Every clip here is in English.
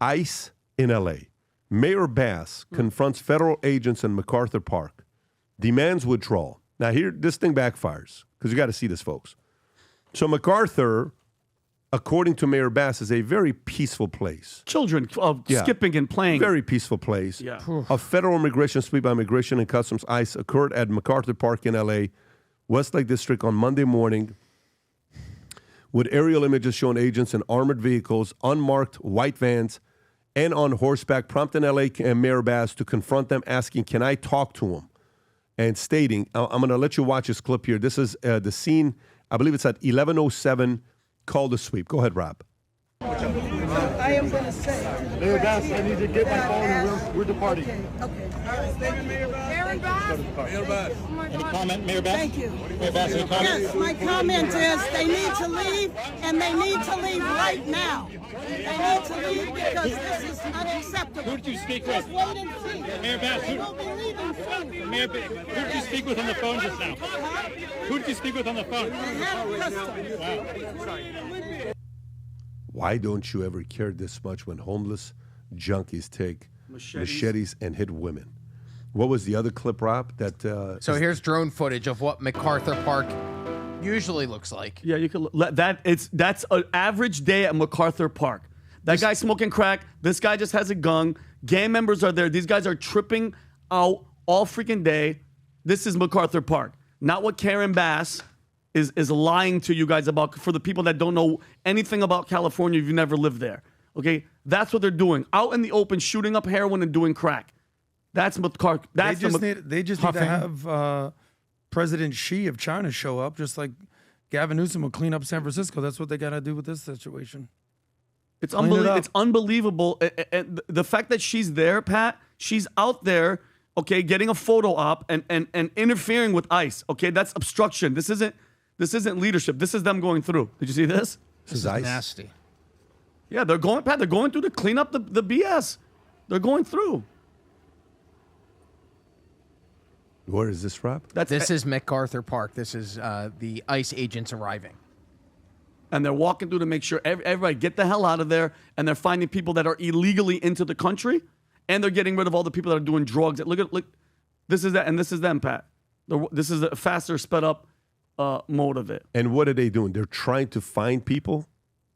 ICE in L.A. Mayor Bass confronts federal agents in MacArthur Park, demands withdrawal. Now, here, this thing backfires, because you got to see this, folks. So MacArthur, according to Mayor Bass, is a very peaceful place. Children skipping and playing. Very peaceful place. Yeah. A federal immigration sweep by Immigration and Customs ICE occurred at MacArthur Park in L.A., Westlake District on Monday morning, with aerial images showing agents in armored vehicles, unmarked white vans, and on horseback, prompting L.A. and Mayor Bass to confront them, asking, can I talk to him? And stating, I'm going to let you watch this clip here. This is the scene, I believe it's at 11:07, call the sweep. Go ahead, Rob. I am going to say. Mayor Bass, I need to get my phone and we're departing. Okay. Mayor Bass? Mayor Bass. Oh my Any God. comment, Mayor Bass? Thank you. Mayor Bass, any comment? Yes, my comment is they need to leave, and they need to leave right now. They need to leave because this is unacceptable. Who did you speak Just with? wait and see. Mayor Bass, They will be leaving soon. Mayor, who did you speak with on the phone just now? Who did you speak with on the phone? They have customs. Why don't you ever care this much when homeless junkies take machetes and hit women? What was the other clip, Rob? So here's drone footage of what MacArthur Park usually looks like. Yeah, you can let that. That's an average day at MacArthur Park. That guy's smoking crack. This guy just has a gun. Gang members are there. These guys are tripping out all freaking day. This is MacArthur Park, not what Karen Bass is lying to you guys about. For the people that don't know anything about California, if you never lived there, okay, that's what they're doing out in the open, shooting up heroin and doing crack. That's MacArthur. They just need to have President Xi of China show up, just like Gavin Newsom will clean up San Francisco. That's what they got to do with this situation. It's unbelievable. It's unbelievable. And the fact that she's there, Pat, she's out there, okay, getting a photo op and interfering with ICE. Okay, that's obstruction. This isn't leadership. This is them going through. Did you see this? This is ICE. Nasty. Yeah, they're going, Pat. They're going through to clean up the BS. They're going through. Where is this, Rob? This is MacArthur Park. This is the ICE agents arriving. And they're walking through to make sure everybody get the hell out of there. And they're finding people that are illegally into the country. And they're getting rid of all the people that are doing drugs. Look. This is that, and this is them, Pat. This is a faster, sped up mode of it. And what are they doing? They're trying to find people?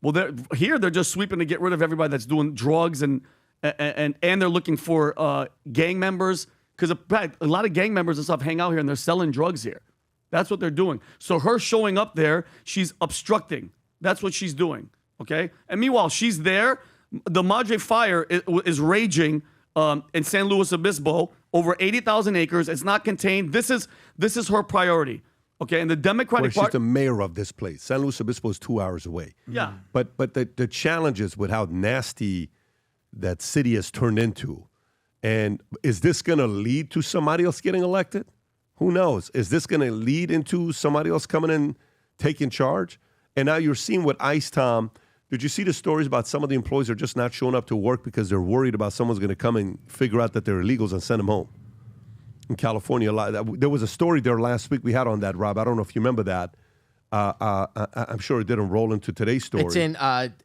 Well, they're just sweeping to get rid of everybody that's doing drugs and they're looking for gang members. Because a lot of gang members and stuff hang out here and they're selling drugs here. That's what they're doing. So her showing up there, she's obstructing. That's what she's doing, okay? And meanwhile, she's there. The Madre fire is raging in San Luis Obispo, over 80,000 acres. It's not contained. This is her priority, okay? And the Democratic Party... She's the mayor of this place. San Luis Obispo is 2 hours away. Yeah. But the challenges with how nasty that city has turned into. And is this going to lead to somebody else getting elected? Who knows? Is this going to lead into somebody else coming in, taking charge? And now you're seeing what ICE, Tom, did you see the stories about some of the employees are just not showing up to work because they're worried about someone's going to come and figure out that they're illegals and send them home? In California, there was a story there last week we had on that, Rob. I don't know if you remember that. I'm sure it didn't roll into today's story. It's in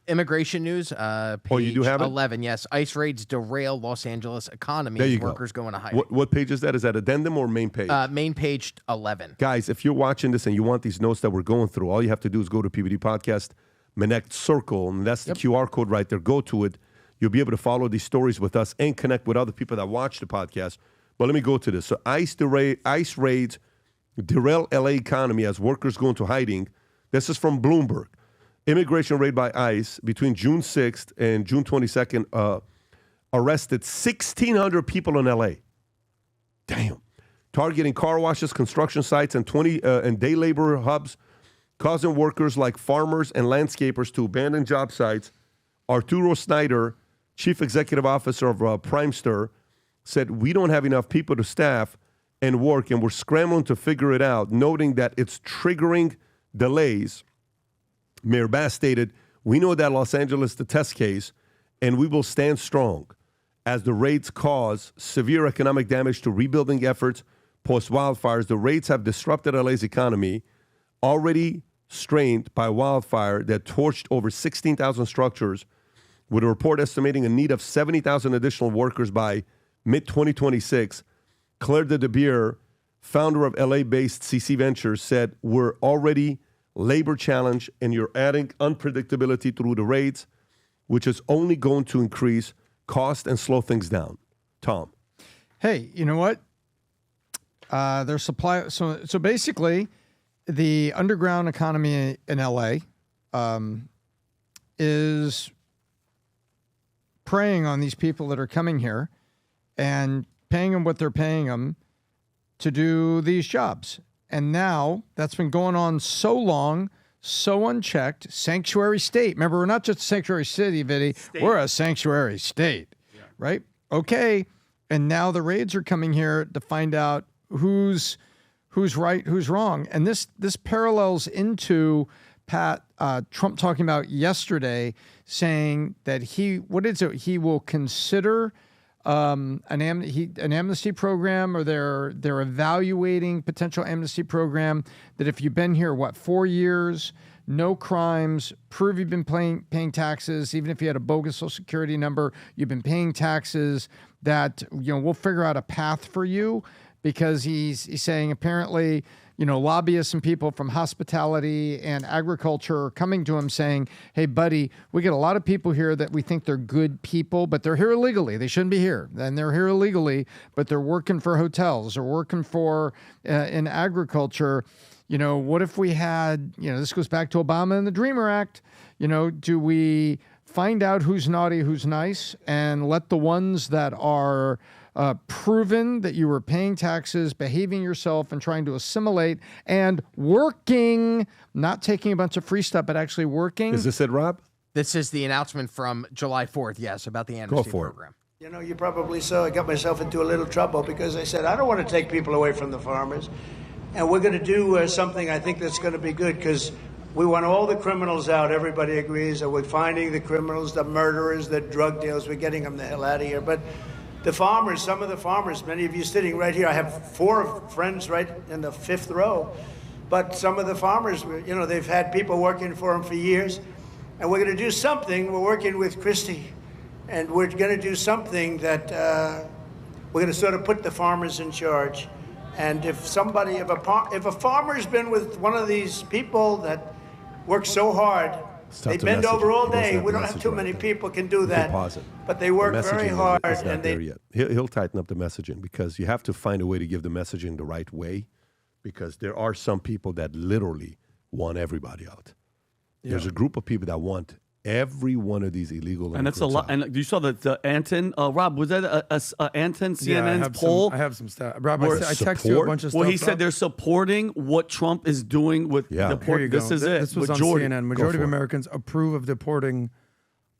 Immigration News, page you do have it? 11. Yes, ICE raids derail Los Angeles economy as workers go into hiding. What page is that? Is that addendum or main page? Main page 11. Guys, if you're watching this and you want these notes that we're going through, all you have to do is go to PBD Podcast, Connect Circle, and that's the QR code right there. Go to it. You'll be able to follow these stories with us and connect with other people that watch the podcast. But let me go to this. So ICE raids derail LA economy as workers go into hiding. This is from Bloomberg. Immigration raid by ICE between June 6th and June 22nd arrested 1,600 people in LA. Damn. Targeting car washes, construction sites, and day labor hubs, causing workers like farmers and landscapers to abandon job sites. Arturo Snyder, chief executive officer of Primestor, said, "We don't have enough people to staff and work, and we're scrambling to figure it out," noting that it's triggering delays. Mayor Bass stated, "We know that Los Angeles is the test case, and we will stand strong as the raids cause severe economic damage to rebuilding efforts post-wildfires. The raids have disrupted LA's economy, already strained by wildfire that torched over 16,000 structures with a report estimating a need of 70,000 additional workers by mid-2026. Claire de Beer, founder of LA-based CC Ventures, said, we're already labor challenged and you're adding unpredictability through the raids, which is only going to increase cost and slow things down. Tom. Hey, you know what? Their supply. So basically, the underground economy in LA is preying on these people that are coming here and paying them what they're paying them to do these jobs. And now that's been going on so long, so unchecked. Sanctuary state. Remember, we're not just a sanctuary city, Vinny. We're a sanctuary state, right? Okay. And now the raids are coming here to find out who's right, who's wrong. And this parallels into Pat Trump talking about yesterday, saying that he will consider an amnesty program, or they're evaluating potential amnesty program that if you've been here, 4 years, no crimes, prove you've been paying taxes, even if you had a bogus Social Security number, you've been paying taxes, that, we'll figure out a path for you, because he's saying apparently, lobbyists and people from hospitality and agriculture are coming to him saying, hey, buddy, we get a lot of people here that we think they're good people, but they're here illegally. They shouldn't be here. And they're here illegally, but they're working for hotels or working for in agriculture. What if we had, this goes back to Obama and the Dreamer Act. Do we find out who's naughty, who's nice, and let the ones that are proven that you were paying taxes, behaving yourself, and trying to assimilate and working, not taking a bunch of free stuff, but actually working. Is this it, Rob? This is the announcement from July 4th, yes, about the amnesty program. You probably saw I got myself into a little trouble because I said, I don't want to take people away from the farmers. And we're going to do something I think that's going to be good, because we want all the criminals out. Everybody agrees that we're finding the criminals, the murderers, the drug dealers. We're getting them the hell out of here. But the farmers, some of the farmers, many of you sitting right here, I have 4 friends right in the 5th row. But some of the farmers, they've had people working for them for years. And we're going to do something. We're working with Christie. And we're going to do something that we're going to sort of put the farmers in charge. And if a farmer's been with one of these people that work so hard, they bend over all day. We don't have too many people can do that. But they work very hard. It's not there yet. He'll tighten up the messaging, because you have to find a way to give the messaging the right way, because there are some people that literally want everybody out. Yeah. There's a group of people that want every one of these illegal immigrants. And that's a lot. And you saw that Anton, Rob, was that Anton, CNN's poll? I have some stuff. Rob, I texted you a bunch of stuff. Well, he said they're supporting what Trump is doing with deporting. This is it. This was on CNN. Majority of Americans approve of deporting.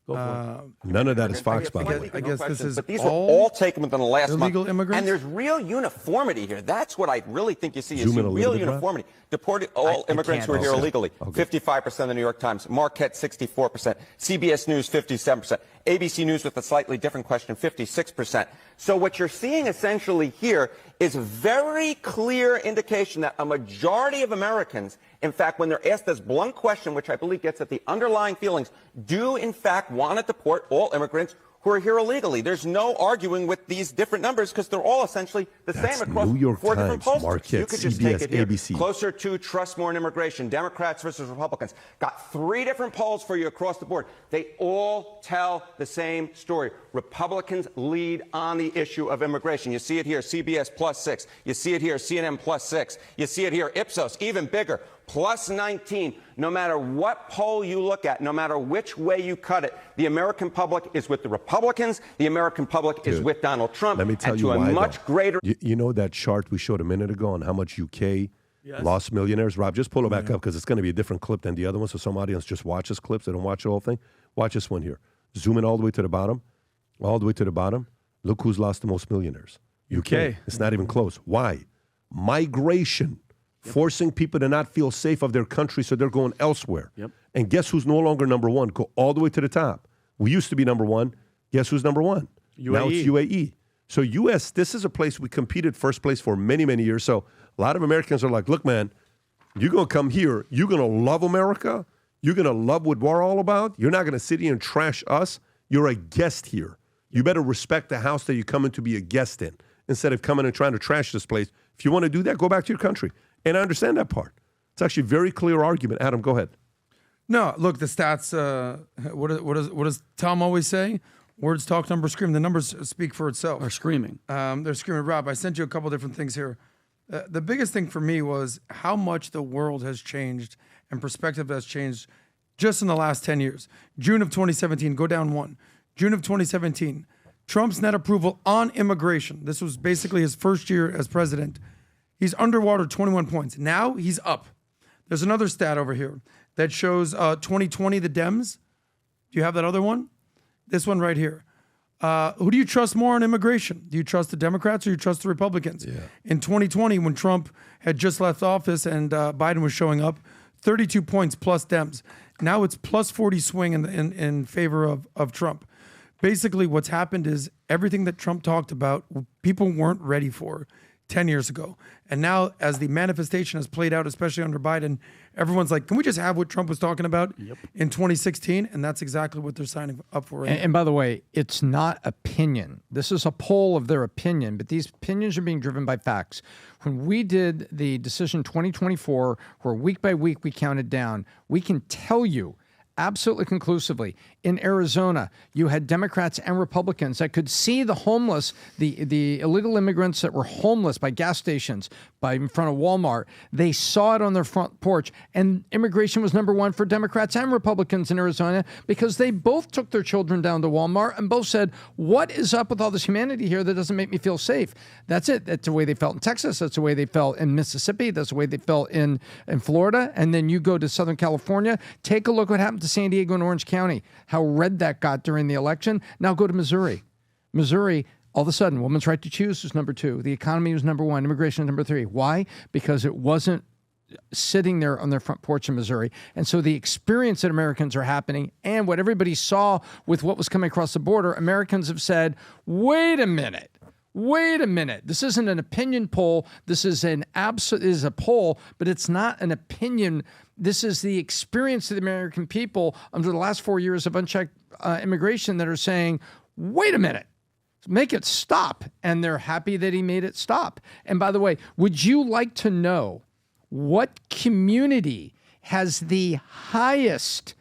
None of that is Fox, by the way. I guess this is but these were all taken within the last illegal month. Immigrants? And there's real uniformity here. That's what I really think you see is real uniformity. Deported all immigrants who are here illegally. 55% of the New York Times. Marquette, 64%. CBS News, 57%. ABC News with a slightly different question, 56%. So what you're seeing essentially here is a very clear indication that a majority of Americans, in fact, when they're asked this blunt question, which I believe gets at the underlying feelings, do in fact want to deport all immigrants who are here illegally. There's no arguing with these different numbers, because they're all essentially the same across New York 4 Times, different pollsters. Marquette, You could just CBS, take it here. ABC. Closer to trust more in immigration, Democrats versus Republicans. Got 3 different polls for you across the board. They all tell the same story. Republicans lead on the issue of immigration. You see it here, CBS +6. You see it here, CNN +6. You see it here, Ipsos, even bigger, +19. No matter what poll you look at, no matter which way you cut it, the American public is with the Republicans. The American public is with Donald Trump. Let me tell you why, a much greater. You know that chart we showed a minute ago on how much UK lost millionaires? Rob, just pull it back up, because it's going to be a different clip than the other one, so some audience just watches clips. They don't watch the whole thing. Watch this one here. Zoom in all the way to the bottom. All the way to the bottom. Look who's lost the most millionaires. UK. It's not even close. Why? Migration. Forcing people to not feel safe of their country, so they're going elsewhere. And guess who's no longer number one? Go all the way to the top. We used to be number one. Guess who's number one? UAE. Now it's UAE. So U.S., this is a place we competed first place for many, many years. So a lot of Americans are like, look, man, you're going to come here. You're going to love America. You're going to love what we're all about. You're not going to sit here and trash us. You're a guest here. You better respect the house that you're coming to be a guest in instead of coming and trying to trash this place. If you want to do that, go back to your country. And I understand that part. It's actually a very clear argument. Adam, go ahead. No, look, the stats, what does Tom always say? Words talk, numbers scream. The numbers speak for itself. They're screaming. They're screaming. Rob, I sent you a couple different things here. The biggest thing for me was how much the world has changed and perspective has changed just in the last 10 years. June of 2017, go down one. June of 2017, Trump's net approval on immigration. This was basically his first year as president. He's underwater 21 points. Now he's up. There's another stat over here that shows 2020, the Dems. Do you have that other one? This one right here. Who do you trust more on immigration? Do you trust the Democrats or you trust the Republicans? Yeah. In 2020, when Trump had just left office and Biden was showing up, 32 points plus Dems. Now it's plus 40 swing in favor of Trump. Basically, what's happened is everything that Trump talked about, people weren't ready for 10 years ago. And now, as the manifestation has played out, especially under Biden, everyone's like, can we just have what Trump was talking about in 2016? And that's exactly what they're signing up for right now. And by the way, it's not opinion. This is a poll of their opinion, but these opinions are being driven by facts. When we did the decision 2024, where week by week we counted down, we can tell you absolutely conclusively, in Arizona, you had Democrats and Republicans that could see the homeless, the illegal immigrants that were homeless by gas stations, in front of Walmart. They saw it on their front porch, and immigration was number one for Democrats and Republicans in Arizona because they both took their children down to Walmart and both said, what is up with all this humanity here that doesn't make me feel safe? That's it. That's the way they felt in Texas. That's the way they felt in Mississippi. That's the way they felt in Florida. And then you go to Southern California. Take a look what happened to San Diego and Orange County, how red that got during the election. Now go to Missouri. Missouri, all of a sudden, women's right to choose was number 2. The economy was number 1. Immigration was number 3. Why? Because it wasn't sitting there on their front porch in Missouri. And so the experience that Americans are happening and what everybody saw with what was coming across the border, Americans have said, wait a minute. This isn't an opinion poll. This is is a poll, but it's not an opinion. This is the experience of the American people under the last 4 years of unchecked immigration that are saying, wait a minute, make it stop. And they're happy that he made it stop. And by the way, would you like to know what community has the highest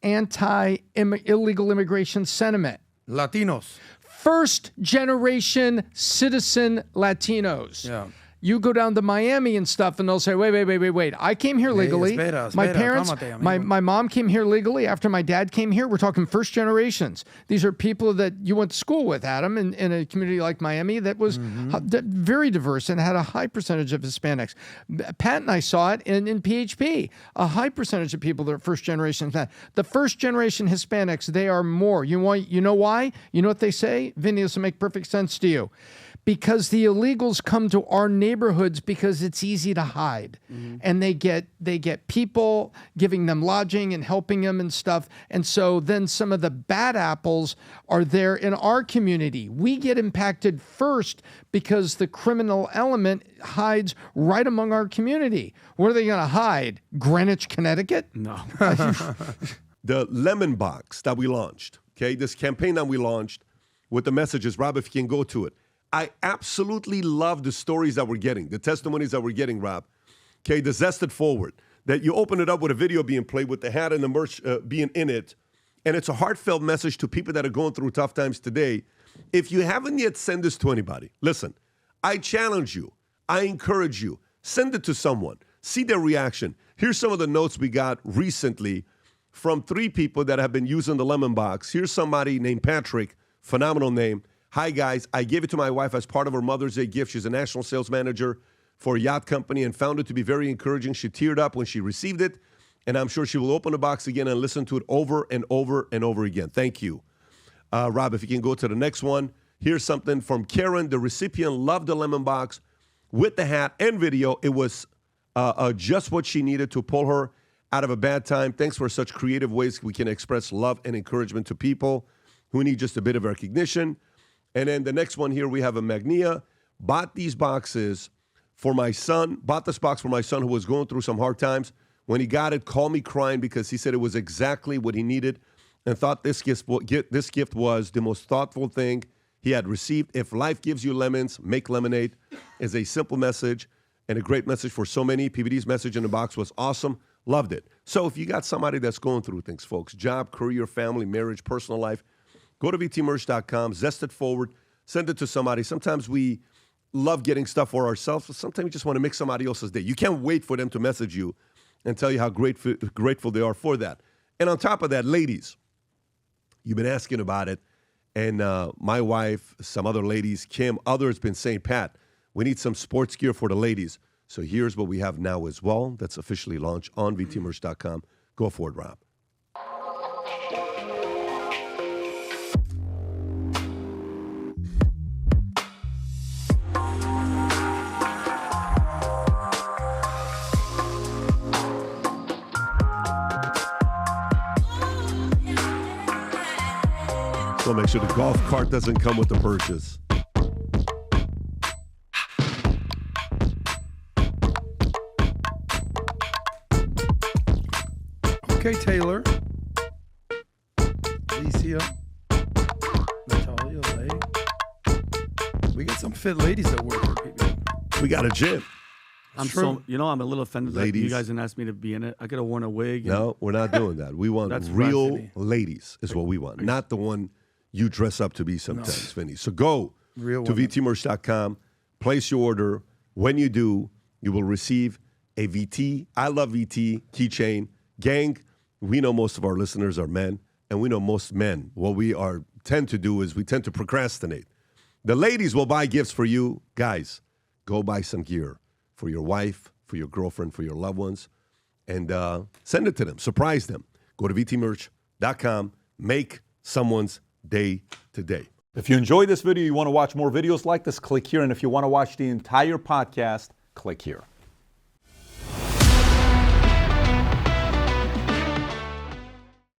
anti-illegal immigration sentiment? Latinos. First-generation citizen Latinos. Yeah. You go down to Miami and stuff, and they'll say, wait. I came here legally. My parents, my mom came here legally after my dad came here. We're talking first generations. These are people that you went to school with, Adam, in a community like Miami that was very diverse and had a high percentage of Hispanics. Pat and I saw it in PHP, a high percentage of people that are first generation. The first generation Hispanics, they are more. You know why? You know what they say? Vinny, this will make perfect sense to you. Because the illegals come to our neighborhoods because it's easy to hide. And they get people giving them lodging and helping them and stuff. And so then some of the bad apples are there in our community. We get impacted first because the criminal element hides right among our community. Where are they going to hide? Greenwich, Connecticut? No. The lemon box that we launched, okay, this campaign that we launched with the messages, Rob, if you can go to it. I absolutely love the stories that we're getting, the testimonies that we're getting, Rob. Okay, the Zested Forward, that you open it up with a video being played with the hat and the merch being in it, and it's a heartfelt message to people that are going through tough times today. If you haven't yet sent this to anybody, listen, I challenge you, I encourage you, send it to someone, see their reaction. Here's some of the notes we got recently from 3 people that have been using the lemon box. Here's somebody named Patrick, phenomenal name. Hi, guys. I gave it to my wife as part of her Mother's Day gift. She's a national sales manager for a yacht company and found it to be very encouraging. She teared up when she received it, and I'm sure she will open the box again and listen to it over and over and over again. Thank you. Rob, if you can go to the next one. Here's something from Karen. The recipient loved the lemon box with the hat and video. It was just what she needed to pull her out of a bad time. Thanks for such creative ways we can express love and encouragement to people who need just a bit of recognition. And then the next one here, we have a Magnia. Bought this box for my son who was going through some hard times. When he got it, called me crying because he said it was exactly what he needed and thought this gift was the most thoughtful thing he had received. If life gives you lemons, make lemonade is a simple message and a great message for so many. PBD's message in the box was awesome. Loved it. So if you got somebody that's going through things, folks, job, career, family, marriage, personal life, go to vtmerch.com, zest it forward, send it to somebody. Sometimes we love getting stuff for ourselves, but sometimes we just want to make somebody else's day. You can't wait for them to message you and tell you how grateful they are for that. And on top of that, ladies, you've been asking about it, and my wife, some other ladies, Kim, others been saying, Pat, we need some sports gear for the ladies. So here's what we have now as well that's officially launched on vtmerch.com. Go for it, Rob. So make sure the golf cart doesn't come with the purchase. Okay, Taylor. Alicia. Natalia, Lay. We got some fit ladies that work here, people. We got a gym. I'm a little offended that you guys didn't ask me to be in it. I could have worn a wig. No, we're not doing that. We want real ladies is what we want, not the one you dress up to be sometimes, Vinny. So go to vtmerch.com, place your order. When you do, you will receive a VT, I Love VT keychain. Gang, we know most of our listeners are men, and we know most men, what we tend to do is we tend to procrastinate. The ladies will buy gifts for you. Guys, go buy some gear for your wife, for your girlfriend, for your loved ones, and send it to them. Surprise them. Go to vtmerch.com. Make someone's day today. If you enjoyed this video, you want to watch more videos like this, click here. And if you want to watch the entire podcast, click here.